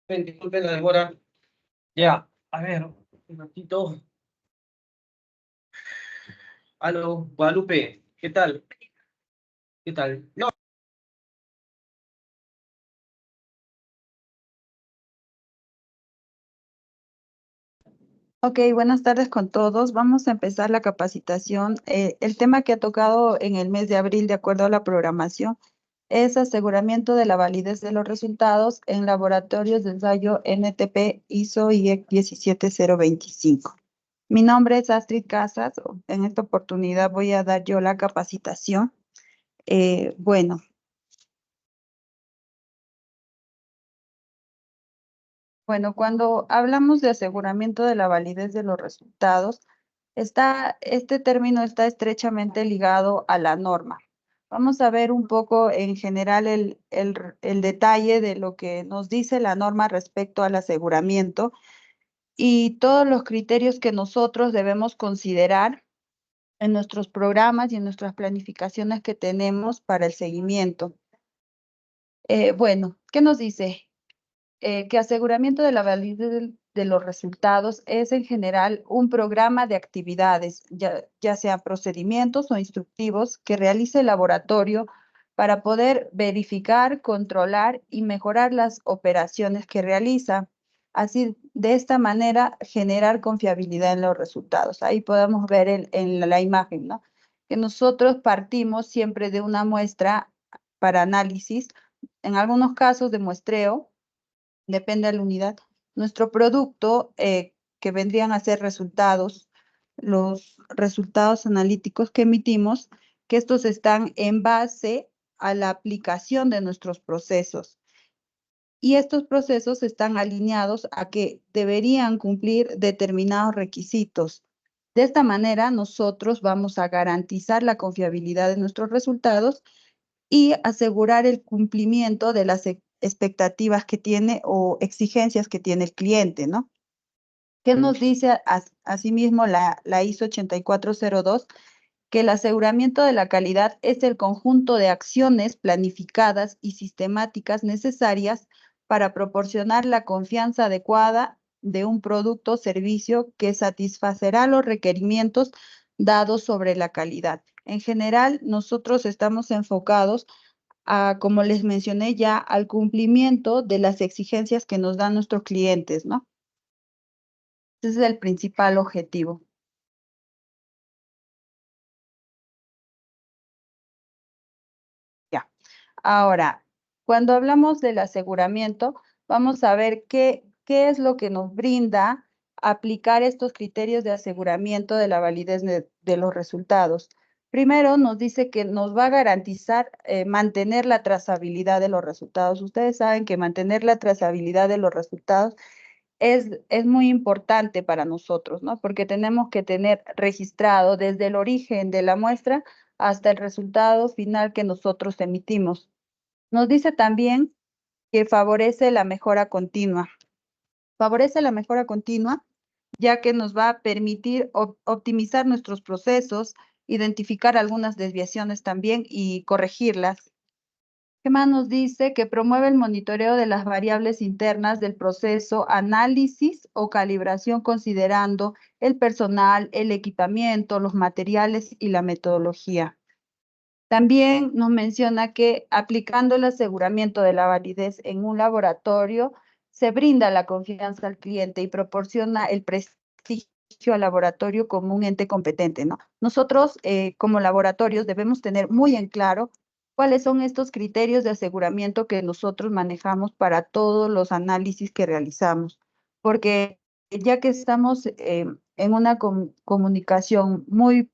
Disculpen la demora. Ya, a ver, un ratito. Aló, Guadalupe, ¿qué tal? ¿Qué tal? No. Ok, buenas tardes con todos. Vamos a empezar la capacitación. El tema que ha tocado en el mes de abril, de acuerdo a la programación, es aseguramiento de la validez de los resultados en laboratorios de ensayo NTP ISO IEC 17025. Mi nombre es Astrid Casas. En esta oportunidad voy a dar yo la capacitación. Bueno. Bueno, cuando hablamos de aseguramiento de la validez de los resultados, este término está estrechamente ligado a la norma. Vamos a ver un poco en general el detalle de lo que nos dice la norma respecto al aseguramiento y todos los criterios que nosotros debemos considerar en nuestros programas y en nuestras planificaciones que tenemos para el seguimiento. Bueno, ¿qué nos dice? Que aseguramiento de la validez de los resultados es en general un programa de actividades, ya sean procedimientos o instructivos que realice el laboratorio para poder verificar, controlar y mejorar las operaciones que realiza. Así, de esta manera, generar confiabilidad en los resultados. Ahí podemos ver en la imagen, ¿no? Que nosotros partimos siempre de una muestra para análisis, en algunos casos de muestreo, depende de la unidad. Nuestro producto, que vendrían a ser resultados, los resultados analíticos que emitimos, que estos están en base a la aplicación de nuestros procesos. Y estos procesos están alineados a que deberían cumplir determinados requisitos. De esta manera, nosotros vamos a garantizar la confiabilidad de nuestros resultados y asegurar el cumplimiento de las expectativas que tiene o exigencias que tiene el cliente, ¿no? ¿Qué nos dice asimismo la ISO 8402? Que el aseguramiento de la calidad es el conjunto de acciones planificadas y sistemáticas necesarias para proporcionar la confianza adecuada de un producto o servicio que satisfacerá los requerimientos dados sobre la calidad. En general, nosotros estamos enfocados como les mencioné ya, al cumplimiento de las exigencias que nos dan nuestros clientes, ¿no? Ese es el principal objetivo. Ya. Ahora, cuando hablamos del aseguramiento, vamos a ver qué es lo que nos brinda aplicar estos criterios de aseguramiento de la validez de los resultados. Primero, nos dice que nos va a garantizar mantener la trazabilidad de los resultados. Ustedes saben que mantener la trazabilidad de los resultados es muy importante para nosotros, ¿no? Porque tenemos que tener registrado desde el origen de la muestra hasta el resultado final que nosotros emitimos. Nos dice también que favorece la mejora continua. Favorece la mejora continua, ya que nos va a permitir optimizar nuestros procesos, identificar algunas desviaciones también y corregirlas. ¿Qué más nos dice? Que promueve el monitoreo de las variables internas del proceso, análisis o calibración considerando el personal, el equipamiento, los materiales y la metodología. También nos menciona que aplicando el aseguramiento de la validez en un laboratorio, se brinda la confianza al cliente y proporciona el prestigio al laboratorio como un ente competente, ¿no? Nosotros, como laboratorios, debemos tener muy en claro cuáles son estos criterios de aseguramiento que nosotros manejamos para todos los análisis que realizamos, porque ya que estamos en una comunicación muy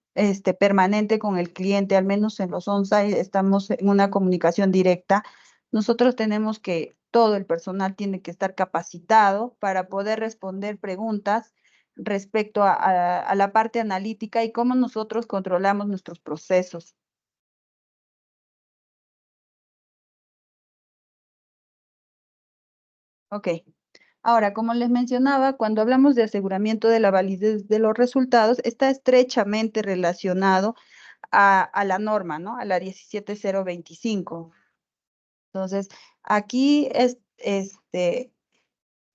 permanente con el cliente, al menos en los on-site estamos en una comunicación directa, nosotros tenemos que, todo el personal tiene que estar capacitado para poder responder preguntas respecto a la parte analítica y cómo nosotros controlamos nuestros procesos. Ok. Ahora, como les mencionaba, cuando hablamos de aseguramiento de la validez de los resultados, está estrechamente relacionado a la norma, ¿no? A la 17025. Entonces, aquí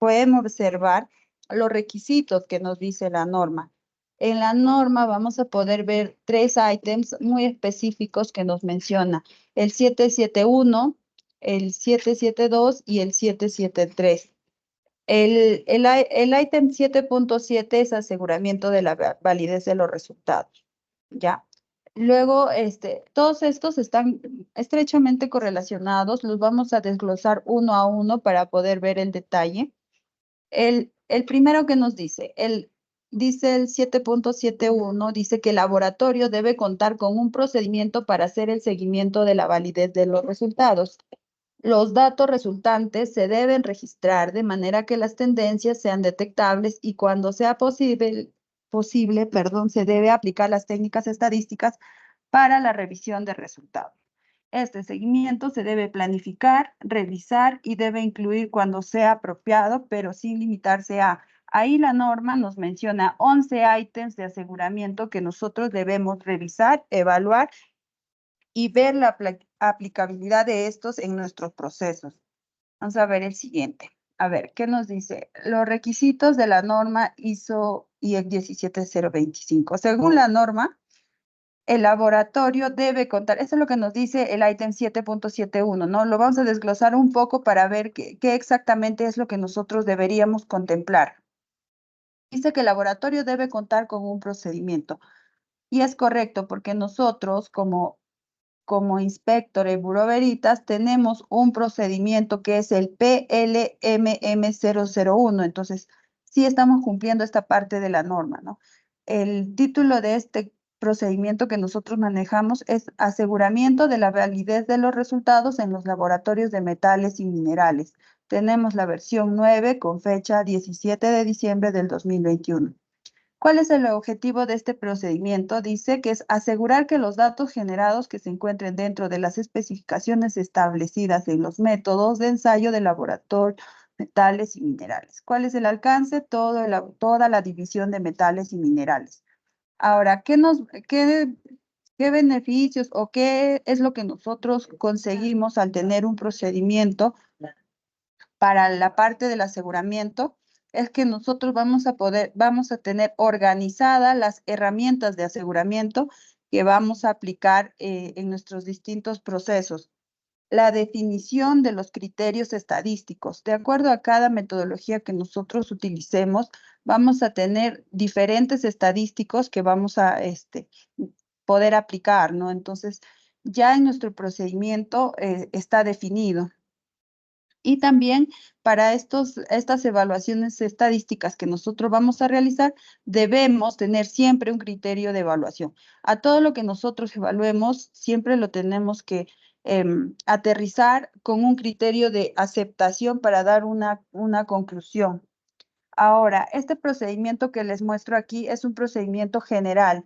podemos observar los requisitos que nos dice la norma. En la norma vamos a poder ver 3 ítems muy específicos que nos menciona: el 771, el 772 y el 773. El ítem 7.7 es aseguramiento de la validez de los resultados, ¿ya? Luego, todos estos están estrechamente correlacionados, los vamos a desglosar uno a uno para poder ver el detalle. El primero que nos dice, dice el 7.71, dice que el laboratorio debe contar con un procedimiento para hacer el seguimiento de la validez de los resultados. Los datos resultantes se deben registrar de manera que las tendencias sean detectables y cuando sea posible, se debe aplicar las técnicas estadísticas para la revisión de resultados. Este seguimiento se debe planificar, revisar y debe incluir cuando sea apropiado, pero sin limitarse a. Ahí la norma nos menciona 11 ítems de aseguramiento que nosotros debemos revisar, evaluar y ver la aplicabilidad de estos en nuestros procesos. Vamos a ver el siguiente. A ver, ¿qué nos dice? Los requisitos de la norma ISO IEC 17025. Según la norma, el laboratorio debe contar, eso es lo que nos dice el ítem 7.71, ¿no? Lo vamos a desglosar un poco para ver qué exactamente es lo que nosotros deberíamos contemplar. Dice que el laboratorio debe contar con un procedimiento. Y es correcto porque nosotros como inspector en Bureau Veritas tenemos un procedimiento que es el PLMM001. Entonces, sí estamos cumpliendo esta parte de la norma, ¿no? El título de este procedimiento que nosotros manejamos es aseguramiento de la validez de los resultados en los laboratorios de metales y minerales. Tenemos la versión 9 con fecha 17 de diciembre del 2021. ¿Cuál es el objetivo de este procedimiento? Dice que es asegurar que los datos generados que se encuentren dentro de las especificaciones establecidas en los métodos de ensayo de laboratorio, metales y minerales. ¿Cuál es el alcance? Toda la división de metales y minerales. Ahora, ¿qué beneficios o qué es lo que nosotros conseguimos al tener un procedimiento para la parte del aseguramiento? Es que nosotros vamos a tener organizadas las herramientas de aseguramiento que vamos a aplicar en nuestros distintos procesos. La definición de los criterios estadísticos. De acuerdo a cada metodología que nosotros utilicemos, vamos a tener diferentes estadísticos que vamos a poder aplicar, ¿no? Entonces, ya en nuestro procedimiento está definido. Y también para estas evaluaciones estadísticas que nosotros vamos a realizar, debemos tener siempre un criterio de evaluación. A todo lo que nosotros evaluemos, siempre lo tenemos que aterrizar con un criterio de aceptación para dar una conclusión. Ahora, este procedimiento que les muestro aquí es un procedimiento general.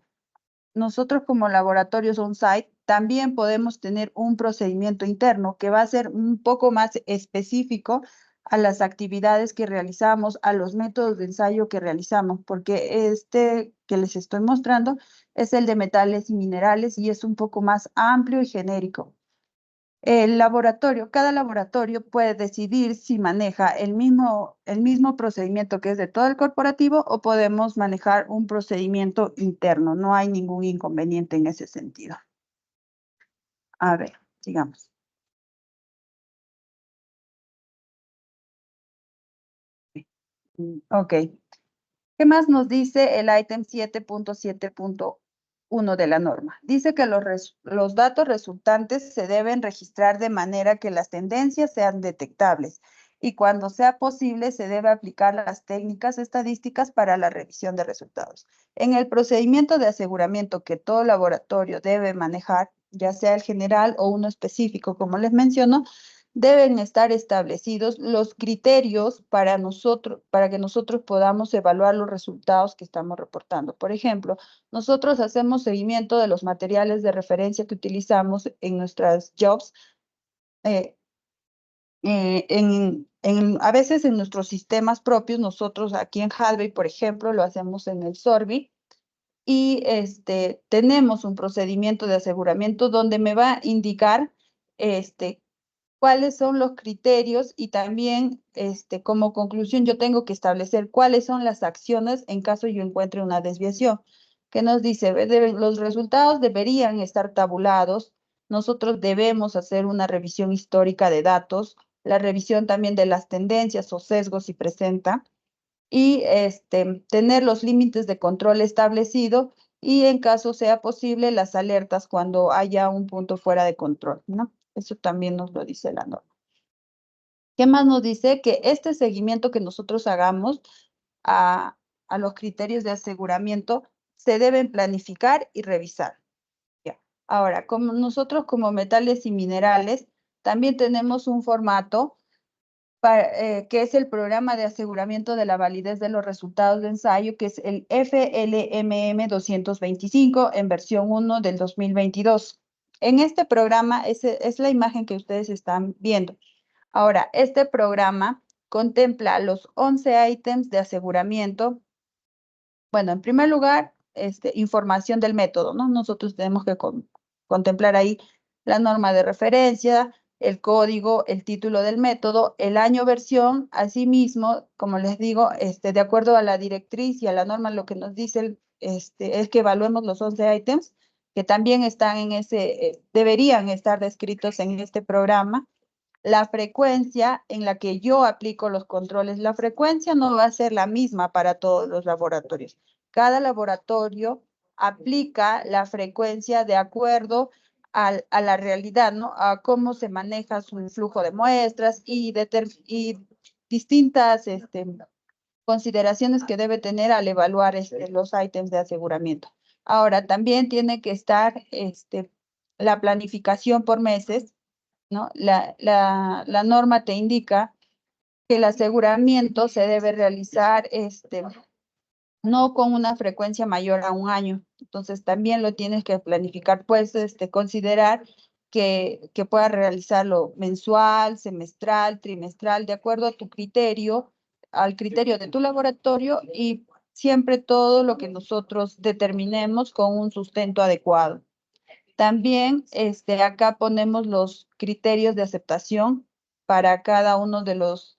Nosotros como laboratorios on-site también podemos tener un procedimiento interno que va a ser un poco más específico a las actividades que realizamos, a los métodos de ensayo que realizamos, porque este que les estoy mostrando es el de metales y minerales y es un poco más amplio y genérico. Cada laboratorio puede decidir si maneja el mismo procedimiento que es de todo el corporativo o podemos manejar un procedimiento interno. No hay ningún inconveniente en ese sentido. A ver, sigamos. Ok. ¿Qué más nos dice el ítem 7.7.1 de la norma? Dice que los datos resultantes se deben registrar de manera que las tendencias sean detectables y cuando sea posible se debe aplicar las técnicas estadísticas para la revisión de resultados. En el procedimiento de aseguramiento que todo laboratorio debe manejar, ya sea el general o uno específico, como les menciono, deben estar establecidos los criterios para que nosotros podamos evaluar los resultados que estamos reportando. Por ejemplo, nosotros hacemos seguimiento de los materiales de referencia que utilizamos en nuestras jobs, a veces en nuestros sistemas propios. Nosotros aquí en Halvey, por ejemplo, lo hacemos en el Sorbi, y tenemos un procedimiento de aseguramiento donde me va a indicar cuáles son los criterios y también como conclusión yo tengo que establecer cuáles son las acciones en caso yo encuentre una desviación. ¿Qué nos dice? Los resultados deberían estar tabulados. Nosotros debemos hacer una revisión histórica de datos, la revisión también de las tendencias o sesgos si presenta, y tener los límites de control establecido y en caso sea posible las alertas cuando haya un punto fuera de control, ¿no? Eso también nos lo dice la norma. ¿Qué más nos dice? Que este seguimiento que nosotros hagamos a, a los criterios de aseguramiento se deben planificar y revisar. Ya. Ahora, como nosotros como metales y minerales, también tenemos un formato que es el programa de aseguramiento de la validez de los resultados de ensayo, que es el FLMM 225 en versión 1 del 2022. En este programa, es la imagen que ustedes están viendo. Ahora, este programa contempla los 11 ítems de aseguramiento. Bueno, en primer lugar, información del método, ¿no? Nosotros tenemos que contemplar ahí la norma de referencia, el código, el título del método, el año versión, asimismo, como les digo, de acuerdo a la directriz y a la norma, lo que nos dice es que evaluemos los 11 ítems que también están en deberían estar descritos en este programa. La frecuencia en la que yo aplico los controles, la frecuencia no va a ser la misma para todos los laboratorios. Cada laboratorio aplica la frecuencia de acuerdo a la realidad, ¿no? A cómo se maneja su flujo de muestras y distintas consideraciones que debe tener al evaluar los ítems de aseguramiento. Ahora, también tiene que estar la planificación por meses, ¿no? La norma te indica que el aseguramiento se debe realizar no con una frecuencia mayor a un año. Entonces también lo tienes que planificar, puedes considerar que puedas realizarlo mensual, semestral, trimestral, de acuerdo a tu criterio, al criterio de tu laboratorio y siempre todo lo que nosotros determinemos con un sustento adecuado. También acá ponemos los criterios de aceptación para cada uno de los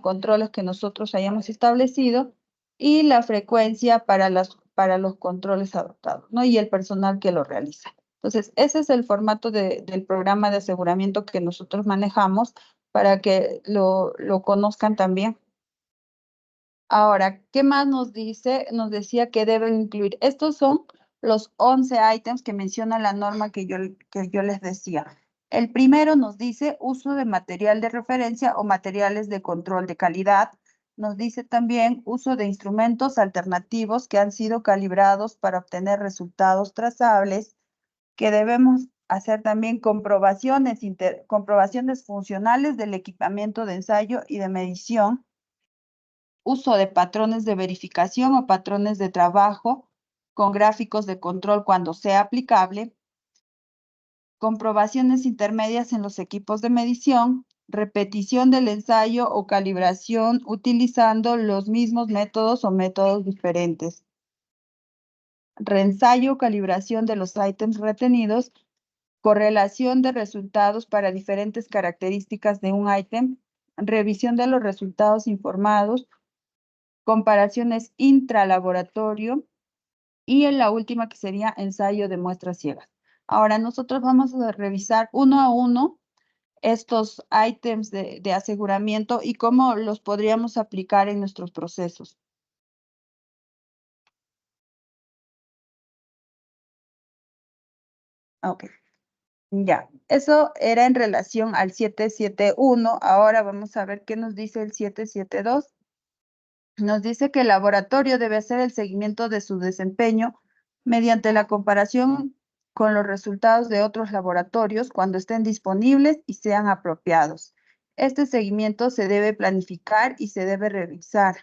controles que nosotros hayamos establecido y la frecuencia para los controles adoptados, ¿no? Y el personal que lo realiza. Entonces, ese es el formato del programa de aseguramiento que nosotros manejamos para que lo conozcan también. Ahora, ¿qué más nos dice? Nos decía que deben incluir. Estos son los 11 ítems que menciona la norma que yo les decía. El primero nos dice uso de material de referencia o materiales de control de calidad. Nos dice también uso de instrumentos alternativos que han sido calibrados para obtener resultados trazables, que debemos hacer también comprobaciones funcionales del equipamiento de ensayo y de medición, uso de patrones de verificación o patrones de trabajo con gráficos de control cuando sea aplicable, comprobaciones intermedias en los equipos de medición, repetición del ensayo o calibración utilizando los mismos métodos o métodos diferentes, reensayo o calibración de los ítems retenidos, correlación de resultados para diferentes características de un ítem, revisión de los resultados informados, comparaciones intralaboratorio y en la última que sería ensayo de muestras ciegas. Ahora nosotros vamos a revisar uno a uno estos ítems de aseguramiento y cómo los podríamos aplicar en nuestros procesos. Ok, ya. Eso era en relación al 771. Ahora vamos a ver qué nos dice el 772. Nos dice que el laboratorio debe hacer el seguimiento de su desempeño mediante la comparación con los resultados de otros laboratorios cuando estén disponibles y sean apropiados. Este seguimiento se debe planificar y se debe revisar.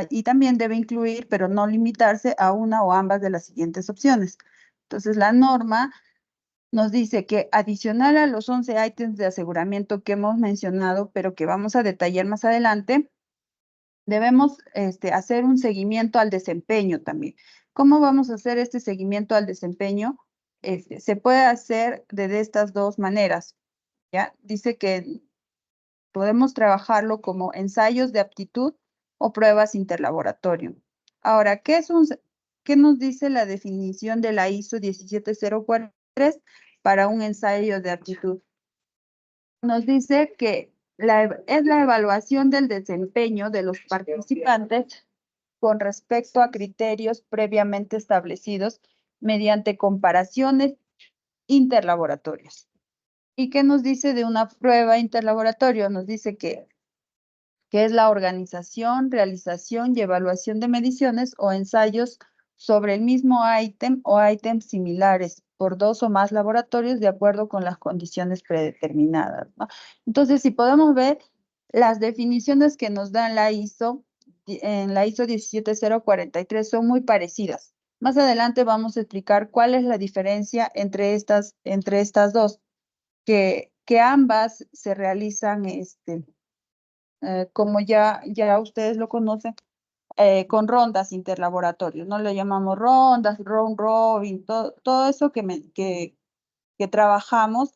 Y también debe incluir, pero no limitarse a una o ambas de las siguientes opciones. Entonces, la norma nos dice que adicional a los 11 ítems de aseguramiento que hemos mencionado, pero que vamos a detallar más adelante, debemos hacer un seguimiento al desempeño también. ¿Cómo vamos a hacer este seguimiento al desempeño? se puede hacer de estas dos maneras, ¿ya? Dice que podemos trabajarlo como ensayos de aptitud o pruebas interlaboratorio. Ahora, ¿qué nos dice la definición de la ISO 17043 para un ensayo de aptitud? Nos dice que es la evaluación del desempeño de los participantes con respecto a criterios previamente establecidos mediante comparaciones interlaboratorias. ¿Y qué nos dice de una prueba interlaboratorio? Nos dice que es la organización, realización y evaluación de mediciones o ensayos sobre el mismo ítem o ítems similares por dos o más laboratorios de acuerdo con las condiciones predeterminadas, ¿no? Entonces, si podemos ver las definiciones que nos dan en la ISO 17043 son muy parecidas. Más adelante vamos a explicar cuál es la diferencia entre estas dos, que ambas se realizan como ya ustedes lo conocen, con rondas interlaboratorios, ¿no? Le llamamos rondas, round robin, todo eso que trabajamos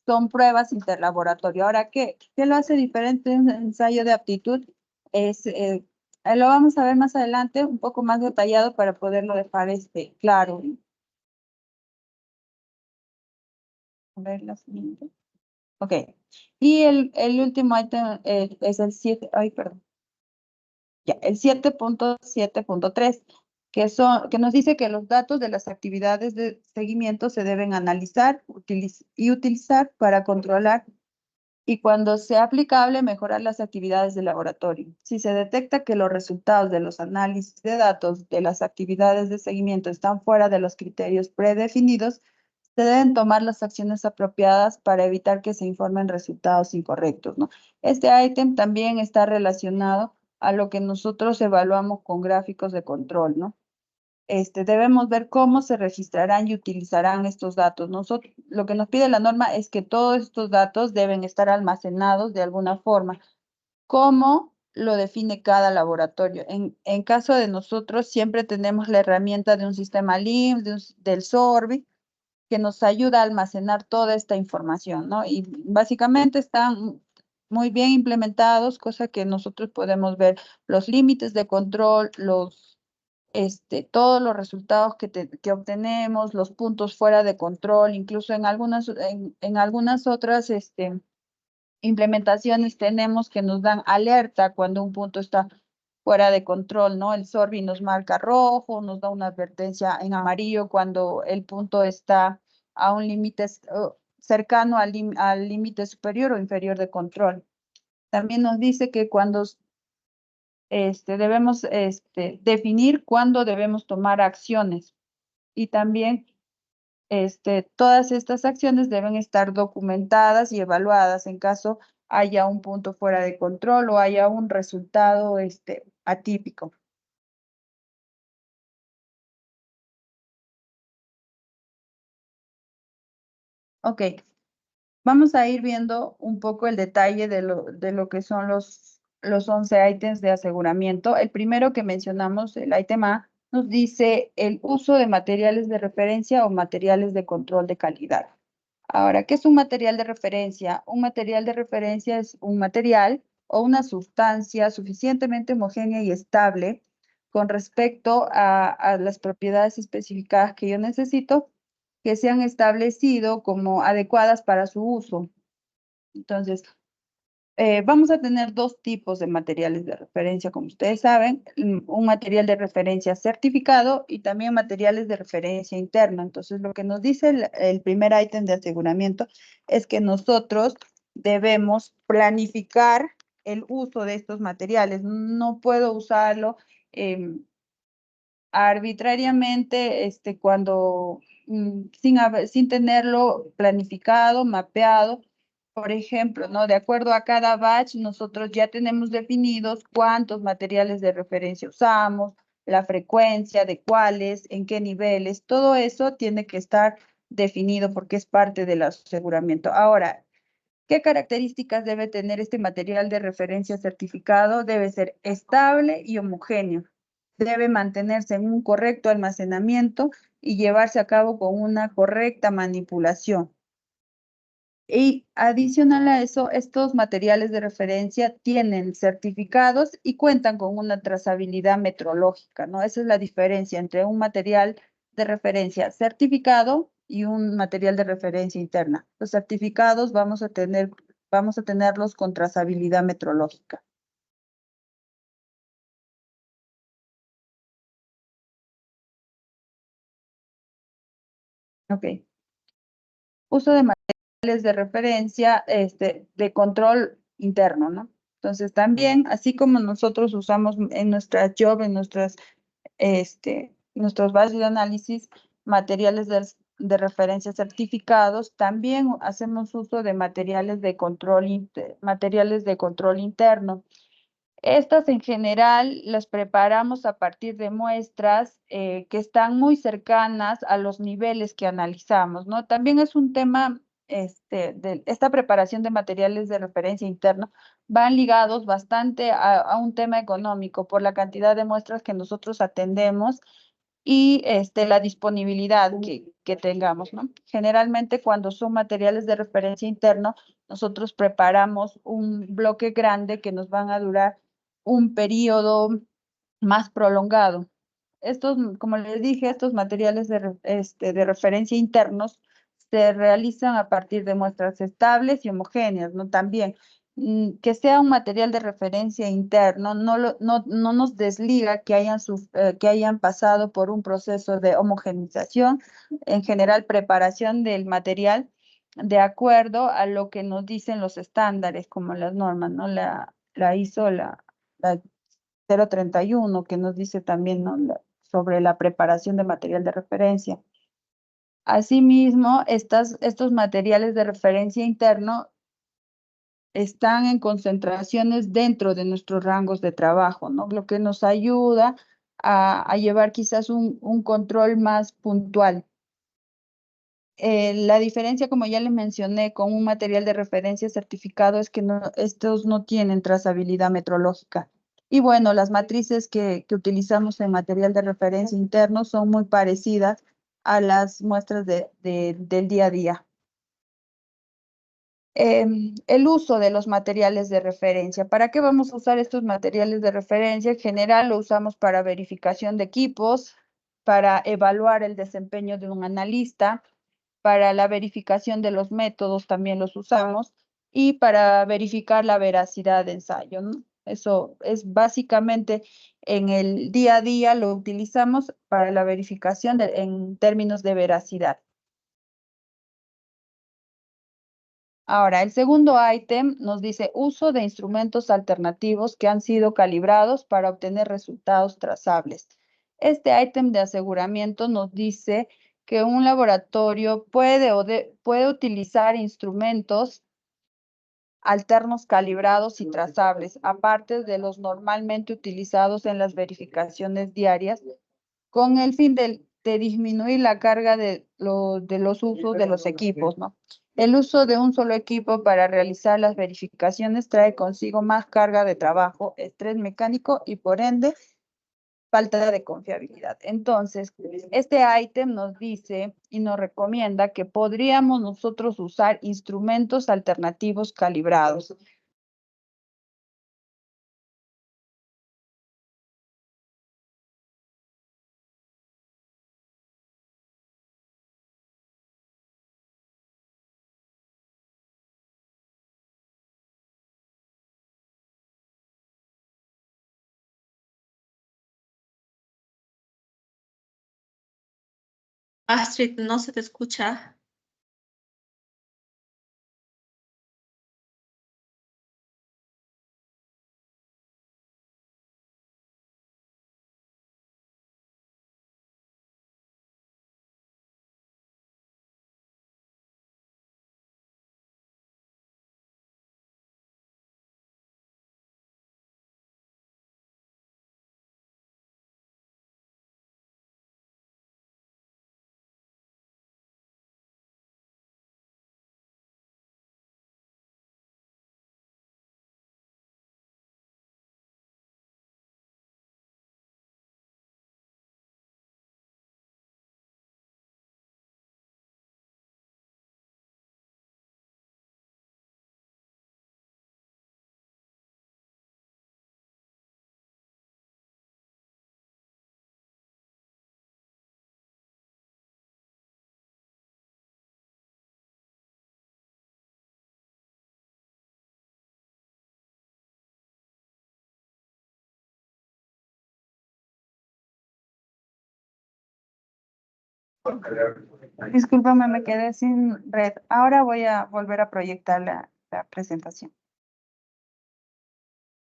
son pruebas interlaboratorio. Ahora, ¿qué lo hace diferente de un ensayo de aptitud? Lo vamos a ver más adelante, un poco más detallado para poderlo dejar claro. A ver la siguiente. Ok. Y el último ítem es el 7, ay, perdón. Ya, el 7.7.3, que nos dice que los datos de las actividades de seguimiento se deben analizar y utilizar para controlar y cuando sea aplicable, mejorar las actividades de laboratorio. Si se detecta que los resultados de los análisis de datos de las actividades de seguimiento están fuera de los criterios predefinidos, se deben tomar las acciones apropiadas para evitar que se informen resultados incorrectos, ¿no? Este ítem también está relacionado a lo que nosotros evaluamos con gráficos de control, ¿no? Debemos ver cómo se registrarán y utilizarán estos datos. Lo que nos pide la norma es que todos estos datos deben estar almacenados de alguna forma. ¿Cómo lo define cada laboratorio? En caso de nosotros, siempre tenemos la herramienta de un sistema LIMS, del SORBI, que nos ayuda a almacenar toda esta información, ¿no? Y básicamente están muy bien implementados, cosa que nosotros podemos ver los límites de control, todos los resultados que obtenemos, los puntos fuera de control, incluso en algunas otras implementaciones tenemos que nos dan alerta cuando un punto está fuera de control, ¿no? El SORBI nos marca rojo, nos da una advertencia en amarillo cuando el punto está a un límite cercano al límite superior o inferior de control. También nos dice que cuando debemos definir cuándo debemos tomar acciones y también todas estas acciones deben estar documentadas y evaluadas en caso haya un punto fuera de control o haya un resultado atípico. Ok, vamos a ir viendo un poco el detalle de lo que son los 11 ítems de aseguramiento. El primero que mencionamos, el ítem A, nos dice el uso de materiales de referencia o materiales de control de calidad. Ahora, ¿qué es un material de referencia? Un material de referencia es un material o una sustancia suficientemente homogénea y estable con respecto a las propiedades especificadas que yo necesito que se han establecido como adecuadas para su uso. Entonces, vamos a tener dos tipos de materiales de referencia, como ustedes saben, un material de referencia certificado y también materiales de referencia interna. Entonces, lo que nos dice el primer ítem de aseguramiento es que nosotros debemos planificar el uso de estos materiales. No puedo usarlo arbitrariamente sin tenerlo planificado, mapeado. Por ejemplo, ¿no? De acuerdo a cada batch, nosotros ya tenemos definidos cuántos materiales de referencia usamos, la frecuencia de cuáles, en qué niveles, todo eso tiene que estar definido porque es parte del aseguramiento. Ahora, ¿qué características debe tener este material de referencia certificado? Debe ser estable y homogéneo. debe mantenerse en un correcto almacenamiento y llevarse a cabo con una correcta manipulación. Y adicional a eso, estos materiales de referencia tienen certificados y cuentan con una trazabilidad metrológica, ¿no? Esa es la diferencia entre un material de referencia certificado y un material de referencia interna. Los certificados vamos a tenerlos con trazabilidad metrológica. Ok. Uso de materiales de referencia, de control interno, ¿no? Entonces, también, así como nosotros usamos en nuestras job, en nuestros bases de análisis, materiales de referencia certificados, también hacemos uso de materiales de control interno. Estas en general las preparamos a partir de muestras que están muy cercanas a los niveles que analizamos, ¿no? También es un tema, de esta preparación de materiales de referencia interno, van ligados bastante a un tema económico por la cantidad de muestras que nosotros atendemos y la disponibilidad que tengamos, ¿no? Generalmente cuando son materiales de referencia interno, nosotros preparamos un bloque grande que nos van a durar un periodo más prolongado. Estos, como les dije, estos materiales de referencia internos se realizan a partir de muestras estables y homogéneas, ¿no? También que sea un material de referencia interno no nos desliga que hayan pasado por un proceso de homogenización, en general preparación del material de acuerdo a lo que nos dicen los estándares, como las normas, ¿no? La ISO, la 031 que nos dice también, ¿no? Sobre la preparación de material de referencia. Asimismo, estos materiales de referencia interno están en concentraciones dentro de nuestros rangos de trabajo, ¿no? Lo que nos ayuda a llevar quizás un control más puntual. La diferencia, como ya les mencioné, con un material de referencia certificado es que estos no tienen trazabilidad metrológica. Y bueno, las matrices que utilizamos en material de referencia interno son muy parecidas a las muestras del día a día. El uso de los materiales de referencia. ¿Para qué vamos a usar estos materiales de referencia? En general lo usamos para verificación de equipos, para evaluar el desempeño de un analista, para la verificación de los métodos también los usamos y para verificar la veracidad de ensayo, ¿no? Eso es básicamente en el día a día lo utilizamos para la verificación en términos de veracidad. Ahora, el segundo ítem nos dice uso de instrumentos alternativos que han sido calibrados para obtener resultados trazables. Este ítem de aseguramiento nos dice que un laboratorio puede utilizar instrumentos alternos calibrados y trazables, aparte de los normalmente utilizados en las verificaciones diarias, con el fin de disminuir la carga de los usos de los equipos, ¿no? El uso de un solo equipo para realizar las verificaciones trae consigo más carga de trabajo, estrés mecánico y por ende falta de confiabilidad. Entonces, este ítem nos dice y nos recomienda que podríamos nosotros usar instrumentos alternativos calibrados. Astrid, no se te escucha. Discúlpame, me quedé sin red. Ahora voy a volver a proyectar la presentación.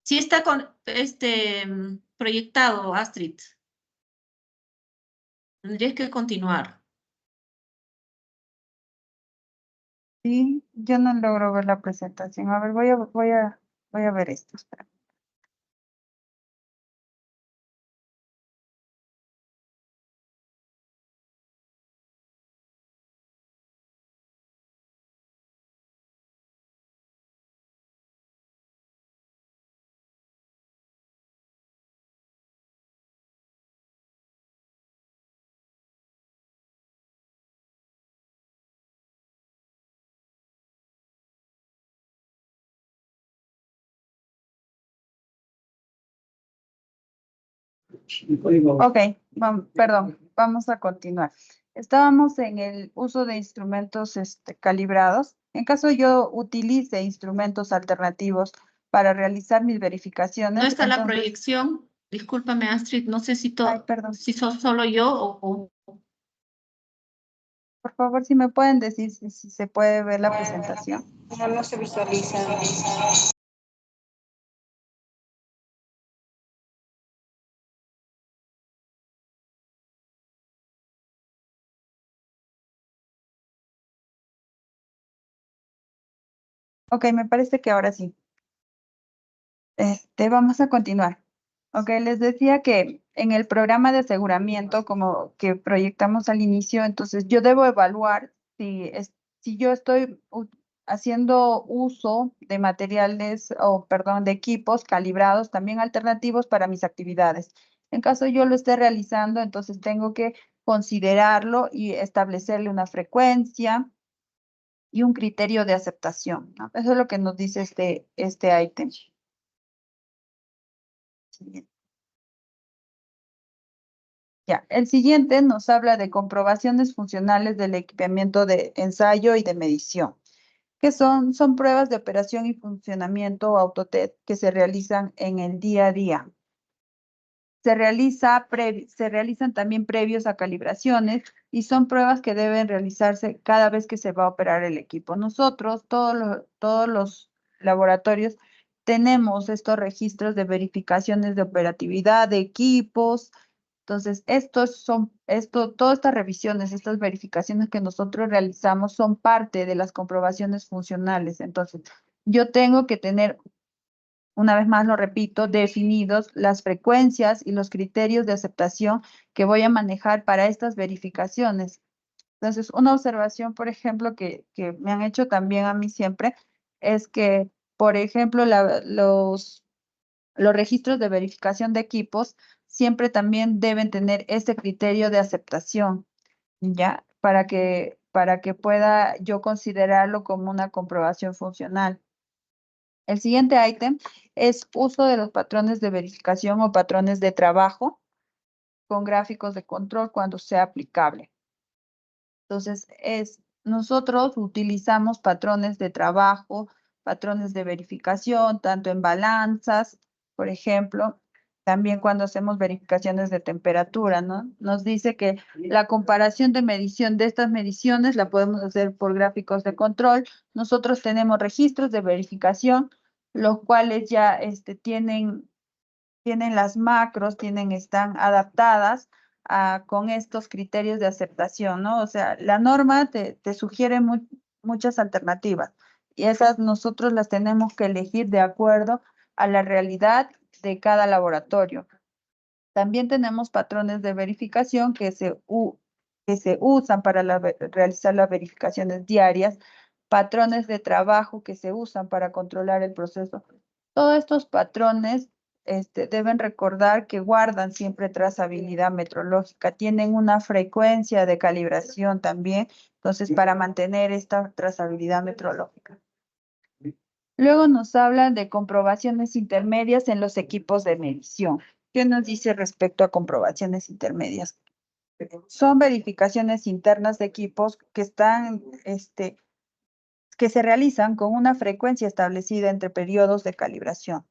Sí está proyectado, Astrid. Tendrías que continuar. Sí, yo no logro ver la presentación. A ver, voy a ver esto. Espera. Ok, perdón, vamos a continuar. Estábamos en el uso de instrumentos calibrados. En caso yo utilice instrumentos alternativos para realizar mis verificaciones, No está la entonces, proyección. Discúlpame, Astrid, no sé si, ay, perdón, si sos solo yo o por favor, si me pueden decir si se puede ver la presentación. No se visualiza. Ok, me parece que ahora sí. Vamos a continuar. Ok, les decía que en el programa de aseguramiento, como que proyectamos al inicio, entonces yo debo evaluar si yo estoy haciendo uso de materiales o, perdón, de equipos calibrados, también alternativos para mis actividades. En caso yo lo esté realizando, entonces tengo que considerarlo y establecerle una frecuencia y un criterio de aceptación, ¿no? Eso es lo que nos dice este ítem. Siguiente. Ya, el siguiente nos habla de comprobaciones funcionales del equipamiento de ensayo y de medición, que son pruebas de operación y funcionamiento o autotest que se realizan en el día a día. Se realizan también previos a calibraciones y son pruebas que deben realizarse cada vez que se va a operar el equipo. Nosotros, todos los laboratorios, tenemos estos registros de verificaciones de operatividad de equipos. Entonces, todas estas revisiones, estas verificaciones que nosotros realizamos son parte de las comprobaciones funcionales. Entonces, yo tengo que tener, una vez más lo repito, definidos las frecuencias y los criterios de aceptación que voy a manejar para estas verificaciones. Entonces, una observación, por ejemplo, que me han hecho también a mí siempre, es que, por ejemplo, los registros de verificación de equipos siempre también deben tener este criterio de aceptación, ¿ya? Para que pueda yo considerarlo como una comprobación funcional. El siguiente ítem es uso de los patrones de verificación o patrones de trabajo con gráficos de control cuando sea aplicable. Entonces, nosotros utilizamos patrones de trabajo, patrones de verificación, tanto en balanzas, por ejemplo, también cuando hacemos verificaciones de temperatura, ¿no? Nos dice que la comparación de medición de estas mediciones la podemos hacer por gráficos de control. Nosotros tenemos registros de verificación, los cuales ya tienen las macros, están adaptadas con estos criterios de aceptación, ¿no? O sea, la norma te sugiere muchas alternativas y esas nosotros las tenemos que elegir de acuerdo a la realidad de cada laboratorio. También tenemos patrones de verificación que se usan para realizar las verificaciones diarias, patrones de trabajo que se usan para controlar el proceso. Todos estos patrones deben recordar que guardan siempre trazabilidad metrológica, tienen una frecuencia de calibración también, entonces para mantener esta trazabilidad metrológica. Luego nos hablan de comprobaciones intermedias en los equipos de medición. ¿Qué nos dice respecto a comprobaciones intermedias? Son verificaciones internas de equipos que que se realizan con una frecuencia establecida entre periodos de calibración.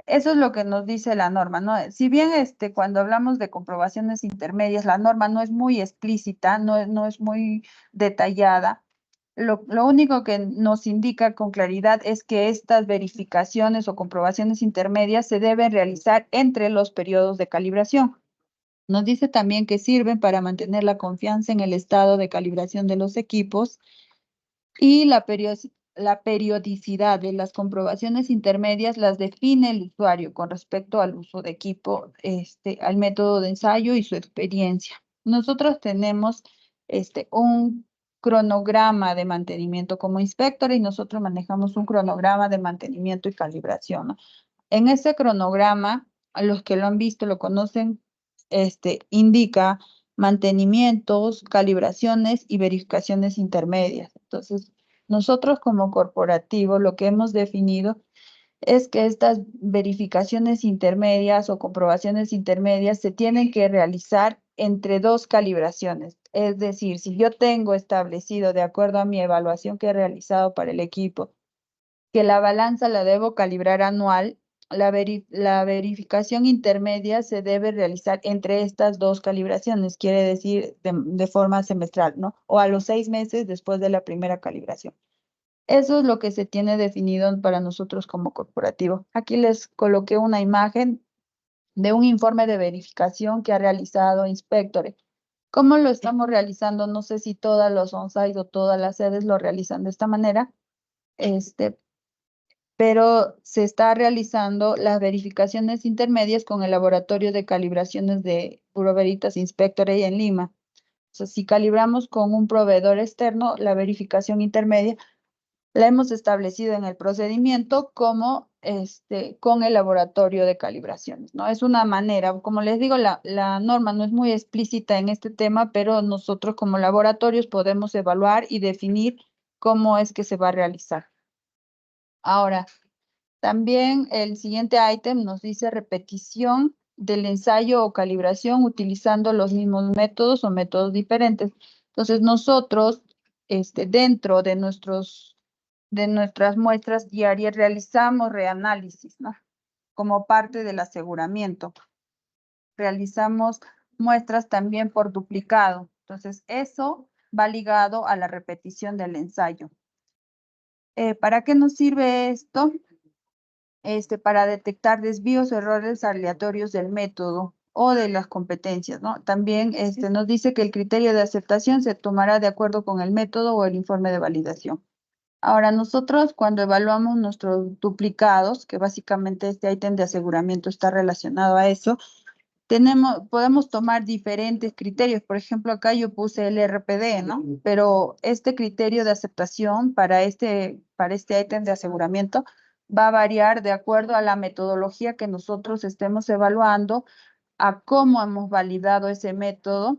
Eso es lo que nos dice la norma, ¿no? Si bien cuando hablamos de comprobaciones intermedias, la norma no es muy explícita, no es muy detallada. Lo único que nos indica con claridad es que estas verificaciones o comprobaciones intermedias se deben realizar entre los periodos de calibración. Nos dice también que sirven para mantener la confianza en el estado de calibración de los equipos y la periodicidad de las comprobaciones intermedias las define el usuario con respecto al uso de equipo, al método de ensayo y su experiencia. Nosotros tenemos un cronograma de mantenimiento como inspector y nosotros manejamos un cronograma de mantenimiento y calibración, ¿no? En ese cronograma, a los que lo han visto, lo conocen, indica mantenimientos, calibraciones y verificaciones intermedias. Entonces, nosotros como corporativo lo que hemos definido es que estas verificaciones intermedias o comprobaciones intermedias se tienen que realizar entre dos calibraciones. Es decir, si yo tengo establecido, de acuerdo a mi evaluación que he realizado para el equipo, que la balanza la debo calibrar anual, la verificación intermedia se debe realizar entre estas dos calibraciones, quiere decir de forma semestral, ¿no? O a los 6 meses después de la primera calibración. Eso es lo que se tiene definido para nosotros como corporativo. Aquí les coloqué una imagen de un informe de verificación que ha realizado Inspectore. ¿Cómo lo estamos realizando? No sé si todas los on-site o todas las sedes lo realizan de esta manera, pero se está realizando las verificaciones intermedias con el laboratorio de calibraciones de Bureau Veritas Inspectorate en Lima. O sea, si calibramos con un proveedor externo, la verificación intermedia la hemos establecido en el procedimiento como con el laboratorio de calibraciones, ¿no? Es una manera, como les digo, la norma no es muy explícita en este tema, pero nosotros como laboratorios podemos evaluar y definir cómo es que se va a realizar. Ahora, también el siguiente ítem nos dice repetición del ensayo o calibración utilizando los mismos métodos o métodos diferentes. Entonces, nosotros, dentro de nuestras muestras diarias, realizamos reanálisis, ¿no? Como parte del aseguramiento. Realizamos muestras también por duplicado. Entonces, eso va ligado a la repetición del ensayo. ¿Para qué nos sirve esto? Para detectar desvíos o errores aleatorios del método o de las competencias, ¿no? También nos dice que el criterio de aceptación se tomará de acuerdo con el método o el informe de validación. Ahora, nosotros cuando evaluamos nuestros duplicados, que básicamente este ítem de aseguramiento está relacionado a eso, podemos tomar diferentes criterios. Por ejemplo, acá yo puse el RPD, ¿no? Pero este criterio de aceptación para este ítem de aseguramiento va a variar de acuerdo a la metodología que nosotros estemos evaluando, a cómo hemos validado ese método,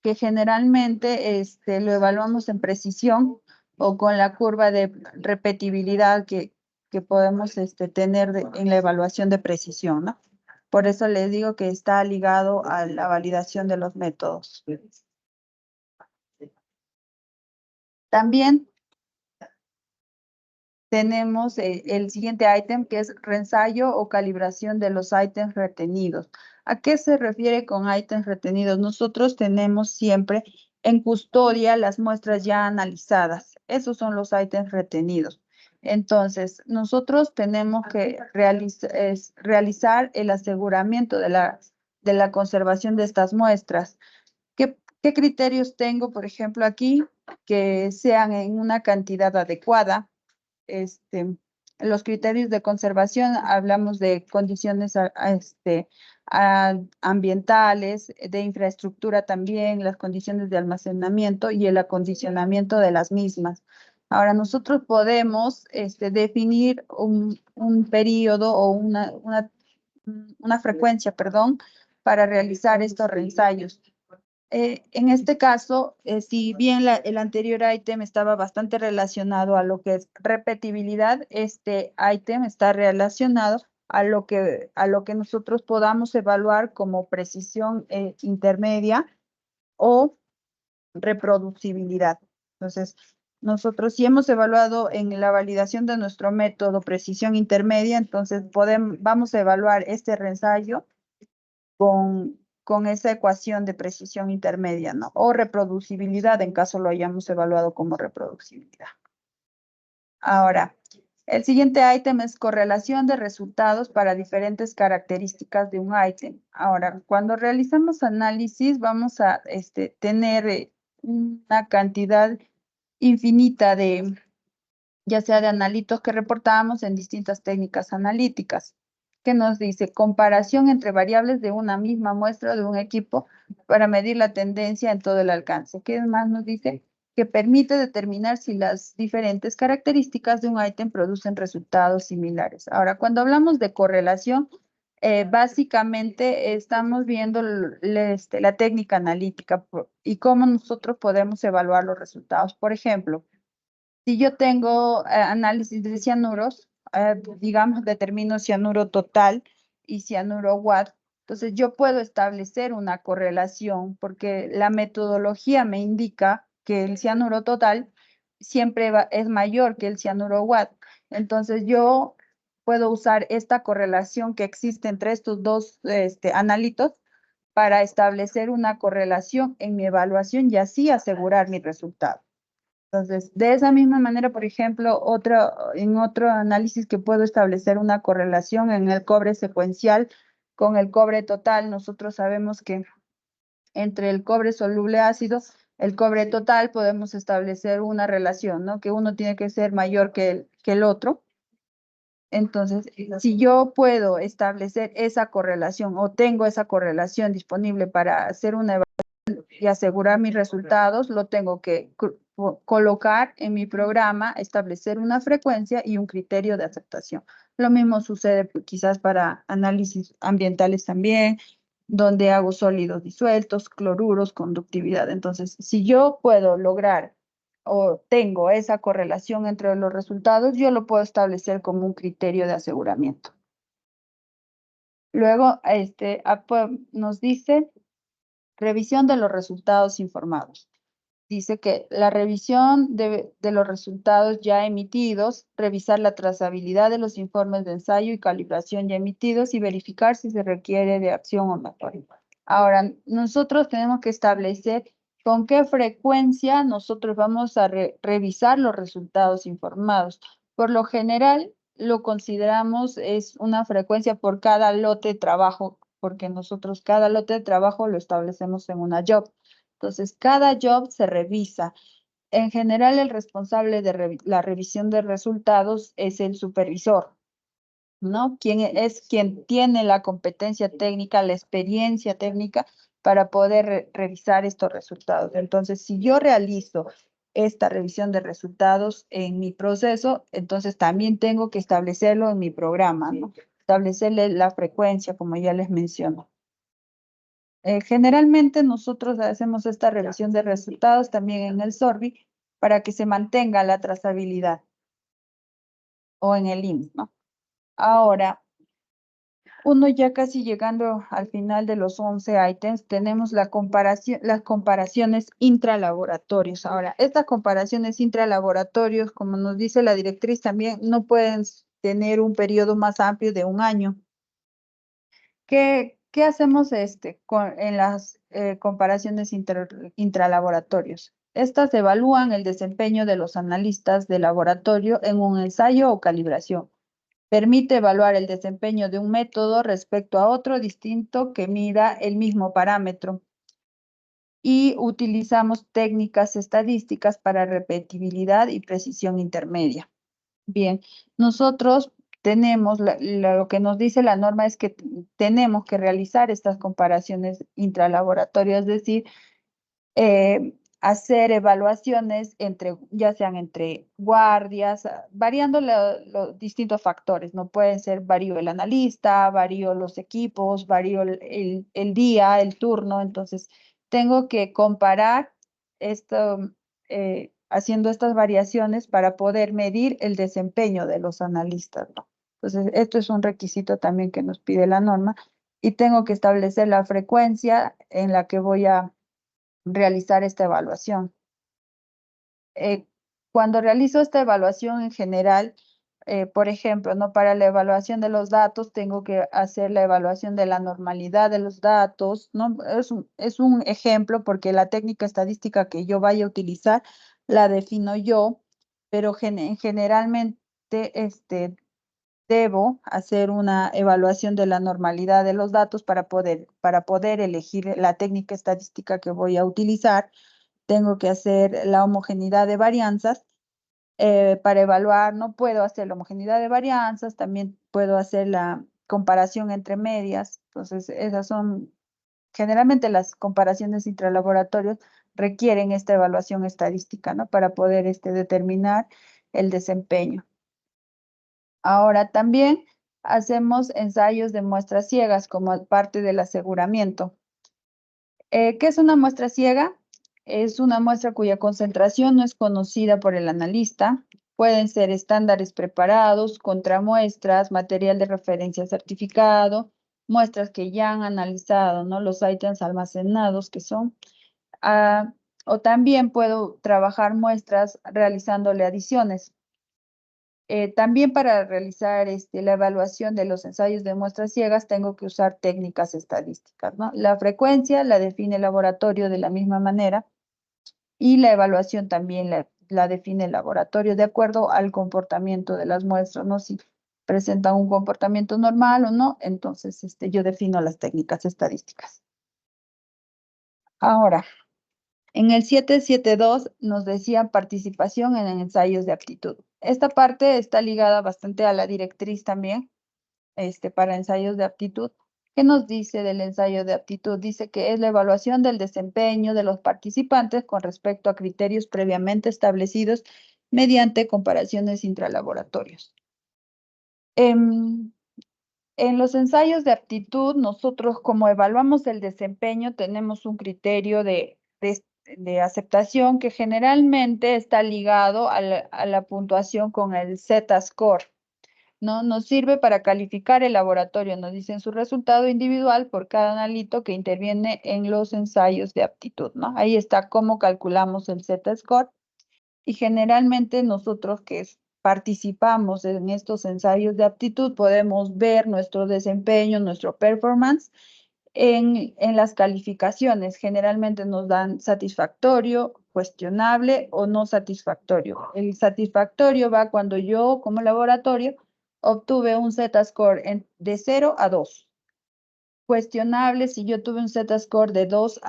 que generalmente lo evaluamos en precisión o con la curva de repetibilidad que podemos tener en la evaluación de precisión, ¿no? Por eso les digo que está ligado a la validación de los métodos. También tenemos el siguiente ítem que es reensayo o calibración de los ítems retenidos. ¿A qué se refiere con ítems retenidos? Nosotros tenemos siempre en custodia las muestras ya analizadas. Esos son los ítems retenidos. Entonces, nosotros tenemos que realizar el aseguramiento de la conservación de estas muestras. ¿Qué criterios tengo, por ejemplo, aquí? Que sean en una cantidad adecuada. Los criterios de conservación, hablamos de condiciones ambientales, de infraestructura también, las condiciones de almacenamiento y el acondicionamiento de las mismas. Ahora, nosotros podemos definir un periodo o una frecuencia, perdón, para realizar estos reensayos. En este caso, si bien el anterior ítem estaba bastante relacionado a lo que es repetibilidad, este ítem está relacionado a lo que nosotros podamos evaluar como precisión intermedia o reproducibilidad. Entonces, nosotros si hemos evaluado en la validación de nuestro método precisión intermedia, entonces vamos a evaluar este reensayo con esa ecuación de precisión intermedia, ¿no? O reproducibilidad, en caso lo hayamos evaluado como reproducibilidad. Ahora, el siguiente ítem es correlación de resultados para diferentes características de un ítem. Ahora, cuando realizamos análisis, vamos a tener una cantidad infinita de, ya sea de analitos que reportamos en distintas técnicas analíticas, que nos dice comparación entre variables de una misma muestra de un equipo para medir la tendencia en todo el alcance. ¿Qué más nos dice? Que permite determinar si las diferentes características de un ítem producen resultados similares. Ahora, cuando hablamos de correlación, básicamente estamos viendo la técnica analítica y cómo nosotros podemos evaluar los resultados. Por ejemplo, si yo tengo análisis de cianuros, digamos, determino cianuro total y cianuro WAD, entonces yo puedo establecer una correlación porque la metodología me indica que el cianuro total siempre es mayor que el cianuro WAD. Entonces yo puedo usar esta correlación que existe entre estos dos analitos para establecer una correlación en mi evaluación y así asegurar mi resultado. Entonces, de esa misma manera, por ejemplo, en otro análisis que puedo establecer una correlación en el cobre secuencial con el cobre total, nosotros sabemos que entre el cobre soluble ácido, el cobre total, podemos establecer una relación, ¿no? Que uno tiene que ser mayor que el otro. Entonces, si yo puedo establecer esa correlación o tengo esa correlación disponible para hacer una evaluación y asegurar mis resultados, lo tengo que colocar en mi programa, establecer una frecuencia y un criterio de aceptación. Lo mismo sucede quizás para análisis ambientales también, donde hago sólidos disueltos, cloruros, conductividad. Entonces, si yo puedo lograr o tengo esa correlación entre los resultados, yo lo puedo establecer como un criterio de aseguramiento. Luego, nos dice revisión de los resultados informados. Dice que la revisión de los resultados ya emitidos, revisar la trazabilidad de los informes de ensayo y calibración ya emitidos y verificar si se requiere de acción o mejora. Ahora, nosotros tenemos que establecer con qué frecuencia nosotros vamos a revisar los resultados informados. Por lo general, lo consideramos es una frecuencia por cada lote de trabajo, porque nosotros cada lote de trabajo lo establecemos en una job. Entonces, cada job se revisa. En general, el responsable de la revisión de resultados es el supervisor, ¿no? Quien tiene la competencia técnica, la experiencia técnica para poder revisar estos resultados. Entonces, si yo realizo esta revisión de resultados en mi proceso, entonces también tengo que establecerlo en mi programa, ¿no? Establecerle la frecuencia, como ya les menciono. Generalmente nosotros hacemos esta revisión de resultados también en el SORBI para que se mantenga la trazabilidad o en el IMSS, ¿no? Ahora, uno ya casi llegando al final de los 11 ítems, tenemos las comparaciones intralaboratorios. Ahora, estas comparaciones intralaboratorios, como nos dice la directriz también, no pueden tener un periodo más amplio de un año. ¿Qué hacemos en las comparaciones intralaboratorios? Estas evalúan el desempeño de los analistas de laboratorio en un ensayo o calibración. Permite evaluar el desempeño de un método respecto a otro distinto que mida el mismo parámetro. Y utilizamos técnicas estadísticas para repetibilidad y precisión intermedia. Bien, nosotros tenemos, lo que nos dice la norma es que tenemos que realizar estas comparaciones intralaboratorias, es decir, hacer evaluaciones ya sean entre guardias, variando los distintos factores, no pueden ser varió el analista, varió los equipos, varió el día, el turno, entonces tengo que comparar esto, haciendo estas variaciones para poder medir el desempeño de los analistas, ¿no? Entonces, esto es un requisito también que nos pide la norma y tengo que establecer la frecuencia en la que voy a realizar esta evaluación. cuando realizo esta evaluación en general, por ejemplo, ¿no? Para la evaluación de los datos, tengo que hacer la evaluación de la normalidad de los datos, ¿no? Es un ejemplo porque la técnica estadística que yo vaya a utilizar la defino yo, pero generalmente debo hacer una evaluación de la normalidad de los datos para poder elegir la técnica estadística que voy a utilizar. Tengo que hacer la homogeneidad de varianzas. Para evaluar, no puedo hacer la homogeneidad de varianzas, también puedo hacer la comparación entre medias. Entonces, esas son, generalmente las comparaciones intralaboratorios requieren esta evaluación estadística, ¿no? Para poder determinar el desempeño. Ahora también hacemos ensayos de muestras ciegas como parte del aseguramiento. ¿Qué es una muestra ciega? Es una muestra cuya concentración no es conocida por el analista. Pueden ser estándares preparados, contramuestras, material de referencia certificado, muestras que ya han analizado, ¿no? Los ítems almacenados que son. O también puedo trabajar muestras realizándole adiciones. También para realizar la evaluación de los ensayos de muestras ciegas tengo que usar técnicas estadísticas, ¿no? La frecuencia la define el laboratorio de la misma manera y la evaluación también la define el laboratorio de acuerdo al comportamiento de las muestras, ¿no? Si presentan un comportamiento normal o no, entonces yo defino las técnicas estadísticas. Ahora, en el 772 nos decía participación en ensayos de aptitud. Esta parte está ligada bastante a la directriz también, para ensayos de aptitud. ¿Qué nos dice del ensayo de aptitud? Dice que es la evaluación del desempeño de los participantes con respecto a criterios previamente establecidos mediante comparaciones intralaboratorios. En los ensayos de aptitud, nosotros como evaluamos el desempeño, tenemos un criterio de aceptación que generalmente está ligado a la puntuación con el Z-score, ¿no? Nos sirve para calificar el laboratorio, nos dicen su resultado individual por cada analito que interviene en los ensayos de aptitud, ¿no? Ahí está cómo calculamos el Z-score y generalmente nosotros que participamos en estos ensayos de aptitud podemos ver nuestro desempeño, nuestro performance en las calificaciones. Generalmente nos dan satisfactorio, cuestionable o no satisfactorio. El satisfactorio va cuando yo como laboratorio obtuve un Z-score de 0 a 2. Cuestionable si yo tuve un Z-score de 2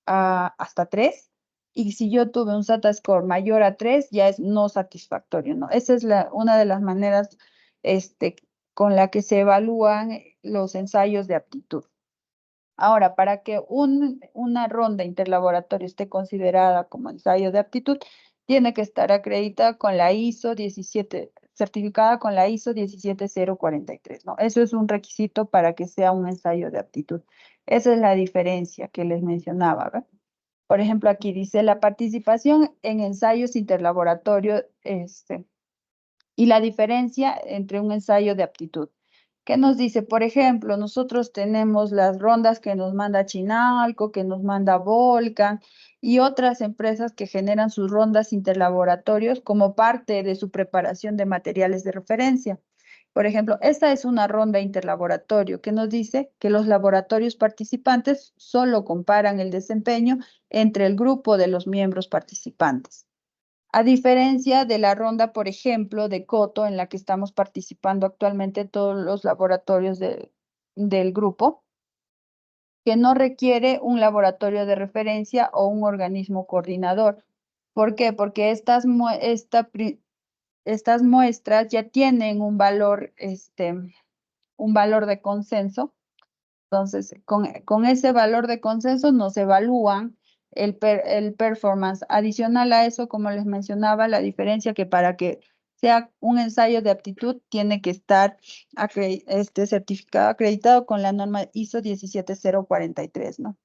hasta 3. Y si yo tuve un Z-score mayor a 3, ya es no satisfactorio, ¿no? Esa es una de las maneras con la que se evalúan los ensayos de aptitud. Ahora, para que una ronda interlaboratorio esté considerada como ensayo de aptitud, tiene que estar acreditada con la ISO 17, certificada con la ISO 17043, ¿no? Eso es un requisito para que sea un ensayo de aptitud. Esa es la diferencia que les mencionaba, ¿verdad? Por ejemplo, aquí dice la participación en ensayos interlaboratorio, y la diferencia entre un ensayo de aptitud. ¿Qué nos dice? Por ejemplo, nosotros tenemos las rondas que nos manda Chinalco, que nos manda Volcan y otras empresas que generan sus rondas interlaboratorios como parte de su preparación de materiales de referencia. Por ejemplo, esta es una ronda interlaboratorio que nos dice que los laboratorios participantes solo comparan el desempeño entre el grupo de los miembros participantes. A diferencia de la ronda, por ejemplo, de Coto, en la que estamos participando actualmente todos los laboratorios del grupo, que no requiere un laboratorio de referencia o un organismo coordinador. ¿Por qué? Porque estas muestras ya tienen un valor de consenso. Entonces, con ese valor de consenso nos evalúan el performance. Adicional a eso, como les mencionaba, la diferencia que para que sea un ensayo de aptitud tiene que estar certificado, acreditado con la norma ISO 17043, ¿no?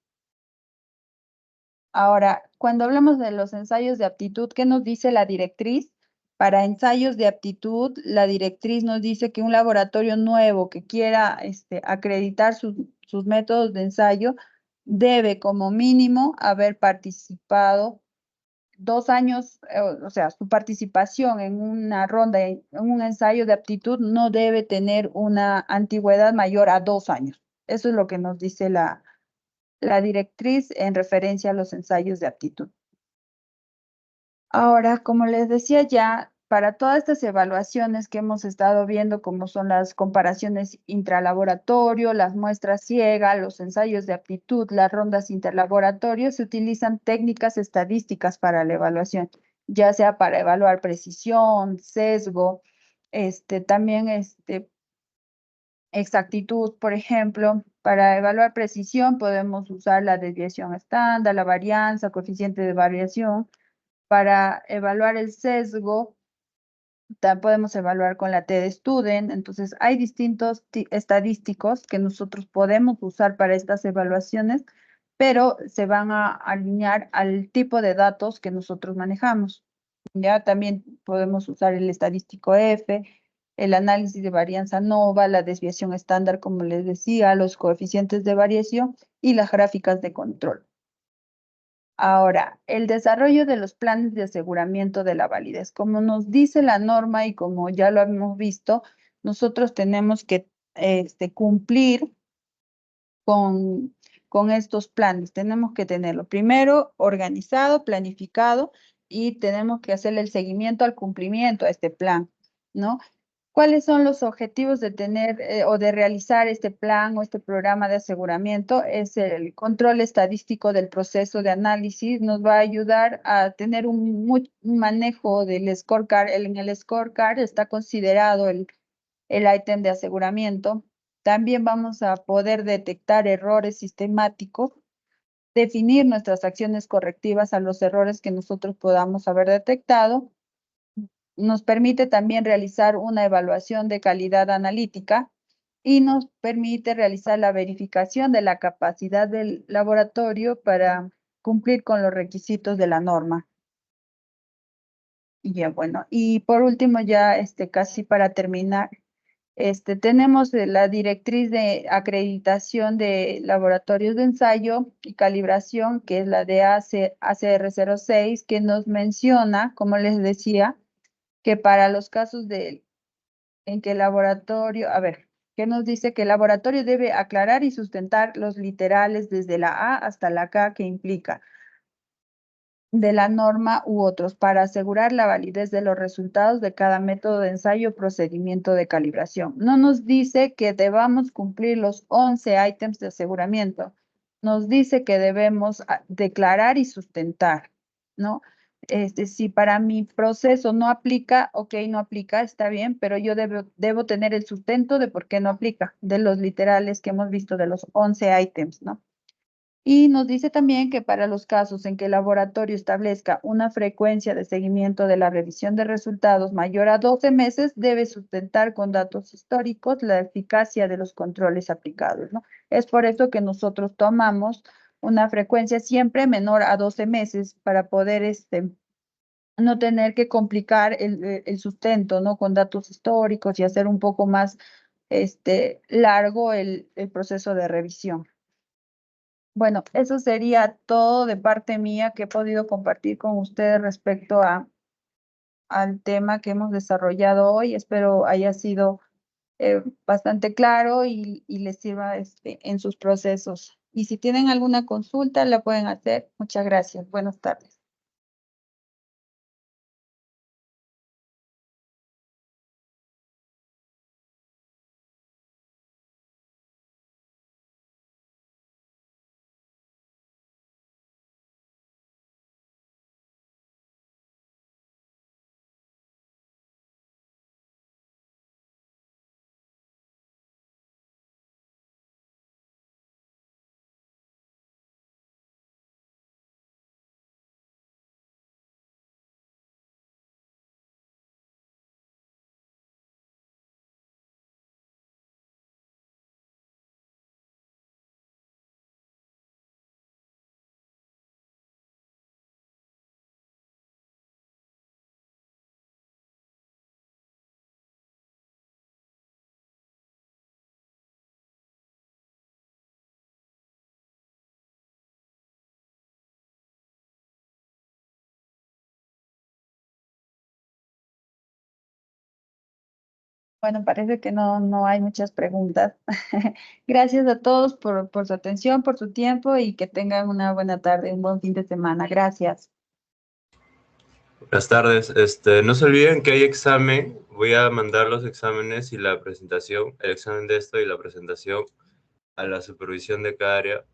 Ahora, cuando hablamos de los ensayos de aptitud, ¿qué nos dice la directriz? Para ensayos de aptitud, la directriz nos dice que un laboratorio nuevo que quiera acreditar sus métodos de ensayo debe como mínimo haber participado 2 años, o sea, su participación en una ronda, en un ensayo de aptitud no debe tener una antigüedad mayor a 2 años. Eso es lo que nos dice la directriz en referencia a los ensayos de aptitud. Ahora, como les decía ya, para todas estas evaluaciones que hemos estado viendo, como son las comparaciones intralaboratorio, las muestras ciegas, los ensayos de aptitud, las rondas interlaboratorio, se utilizan técnicas estadísticas para la evaluación, ya sea para evaluar precisión, sesgo, también exactitud, por ejemplo. Para evaluar precisión podemos usar la desviación estándar, la varianza, coeficiente de variación. Para evaluar el sesgo, podemos evaluar con la T-de-Student. Entonces, hay distintos estadísticos que nosotros podemos usar para estas evaluaciones, pero se van a alinear al tipo de datos que nosotros manejamos. Ya también podemos usar el estadístico F, el análisis de varianza NOVA, la desviación estándar, como les decía, los coeficientes de variación y las gráficas de control. Ahora, el desarrollo de los planes de aseguramiento de la validez. Como nos dice la norma y como ya lo hemos visto, nosotros tenemos que cumplir con estos planes. Tenemos que tenerlo primero organizado, planificado y tenemos que hacerle el seguimiento al cumplimiento a este plan, ¿no? ¿Cuáles son los objetivos de tener o de realizar este plan o este programa de aseguramiento? Es el control estadístico del proceso de análisis. Nos va a ayudar a tener un manejo del scorecard. En el scorecard está considerado el ítem de aseguramiento. También vamos a poder detectar errores sistemáticos, definir nuestras acciones correctivas a los errores que nosotros podamos haber detectado. Nos permite también realizar una evaluación de calidad analítica y nos permite realizar la verificación de la capacidad del laboratorio para cumplir con los requisitos de la norma. Y ya bueno, y por último ya casi para terminar, tenemos la directriz de acreditación de laboratorios de ensayo y calibración, que es la de ACR06, que nos menciona, como les decía, que para los casos en que el laboratorio, a ver, ¿qué nos dice? Que el laboratorio debe aclarar y sustentar los literales desde la A hasta la K que implica de la norma u otros para asegurar la validez de los resultados de cada método de ensayo o procedimiento de calibración. No nos dice que debamos cumplir los 11 ítems de aseguramiento. Nos dice que debemos declarar y sustentar, ¿no? Si para mi proceso no aplica, ok, no aplica, está bien, pero yo debo tener el sustento de por qué no aplica, de los literales que hemos visto, de los 11 ítems, ¿no? Y nos dice también que para los casos en que el laboratorio establezca una frecuencia de seguimiento de la revisión de resultados mayor a 12 meses, debe sustentar con datos históricos la eficacia de los controles aplicados, ¿no? Es por eso que nosotros tomamos una frecuencia siempre menor a 12 meses para poder no tener que complicar el sustento, ¿no? Con datos históricos y hacer un poco más largo el proceso de revisión. Bueno, eso sería todo de parte mía que he podido compartir con ustedes respecto al tema que hemos desarrollado hoy. Espero haya sido bastante claro y les sirva en sus procesos. Y si tienen alguna consulta, la pueden hacer. Muchas gracias. Buenas tardes. Bueno, parece que no hay muchas preguntas. Gracias a todos por su atención, por su tiempo y que tengan una buena tarde, un buen fin de semana. Gracias. Buenas tardes. No se olviden que hay examen. Voy a mandar los exámenes y la presentación, el examen de esto y la presentación a la supervisión de cada área.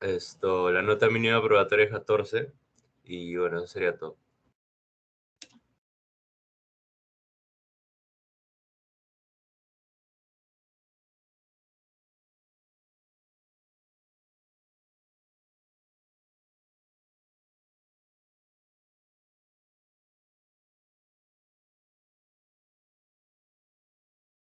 La nota mínima probatoria es 14 y bueno, eso sería todo.